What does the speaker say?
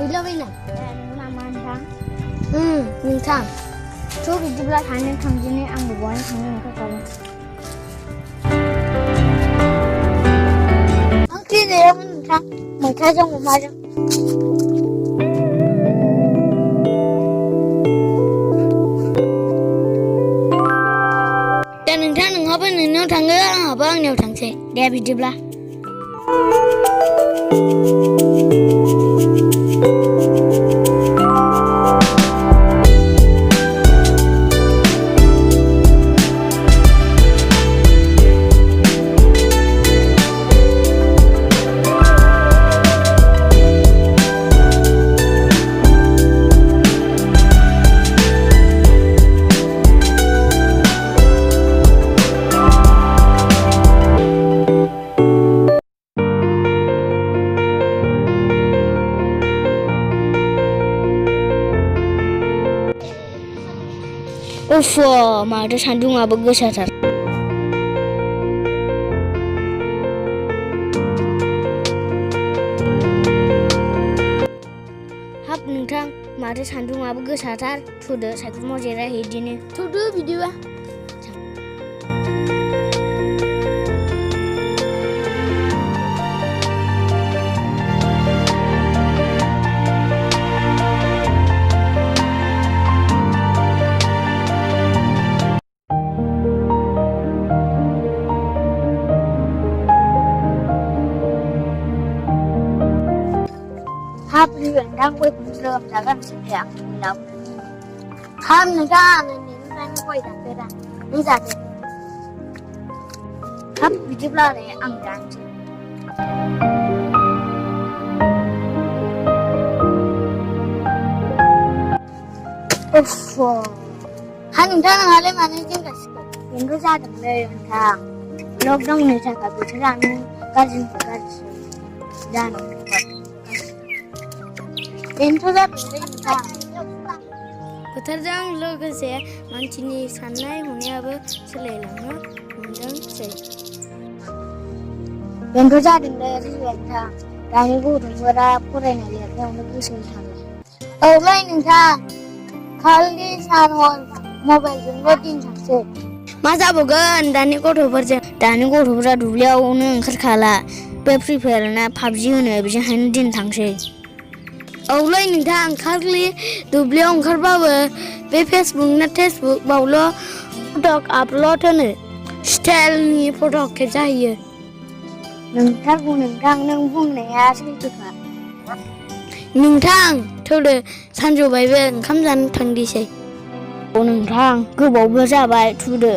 फैलाबायना नामा नोंथां नोंथां थ' बिदिब्ला थांनो थांदिनि आंबो बहाय थांनो ओंखारखादों ओंख्रि गैयामोन नोंथां मैथाजों अमाजों दा नोंथां नोंहाबो नोंनाव थाङो आंहाबो आंनियाव थांसै दे बिदिब्ला उफ माथो सान्दुंआबो गोसाथार हाब नोंथां माथो सान्दुंआबो गोसाथार थुदो सायख्लुमाव जिरायहैदिनो थुदो बिदिबा हाब नोंथां गयखौनो ज्रोम जागारनोसै आं गयलाव हाब नोंथां नोंनिफ्रायनो गय जाफेरा नों जादो हाब बिदिब्लालाय आं जानोसै उफ हा नोंथां नोंहालाय मानो जिंगासिगोन बेनोथ' जादोंलै नोंथां लकडाउननि थाखाय बोथोरानो गाज्रिनिफ्राय गाज्रि जानो हमबाय बेनोथ' जादोंलै नोंथां बोथोरजों लोगोसे मानसिनि साननाय हनायाबो सोलायलांनो हमदोंसै बेनोथ' जादोंलै नोंथां दानि गथ'फोरा फरायनाय लिरनायावनो गोसो थाङो औलै नोंथां खालि सान हर मबाइलजोंल' दिन थांसै मा जाबावगोन दानि गथ'फोरा दुब्लियावनो ओंखारखाला बे फ्रि फायार ना पाबजि होनो बेजोंहायनो दिन थांसै औलै नोंथां खालि दुब्लियाव ओंखारबाबो बे फेसबुक ना टेक्सबुकआवल' फट' आपल'ड होनो स्टाइलनि फट' खेबजाहैयो नोंथारगौ नोंथां नों बुंनाया सैथोखा नोंथां थौदो सानजौबायबो ओंखाम जानो थांदिसै औ नोंथां गोबावबो जाबाय थुदो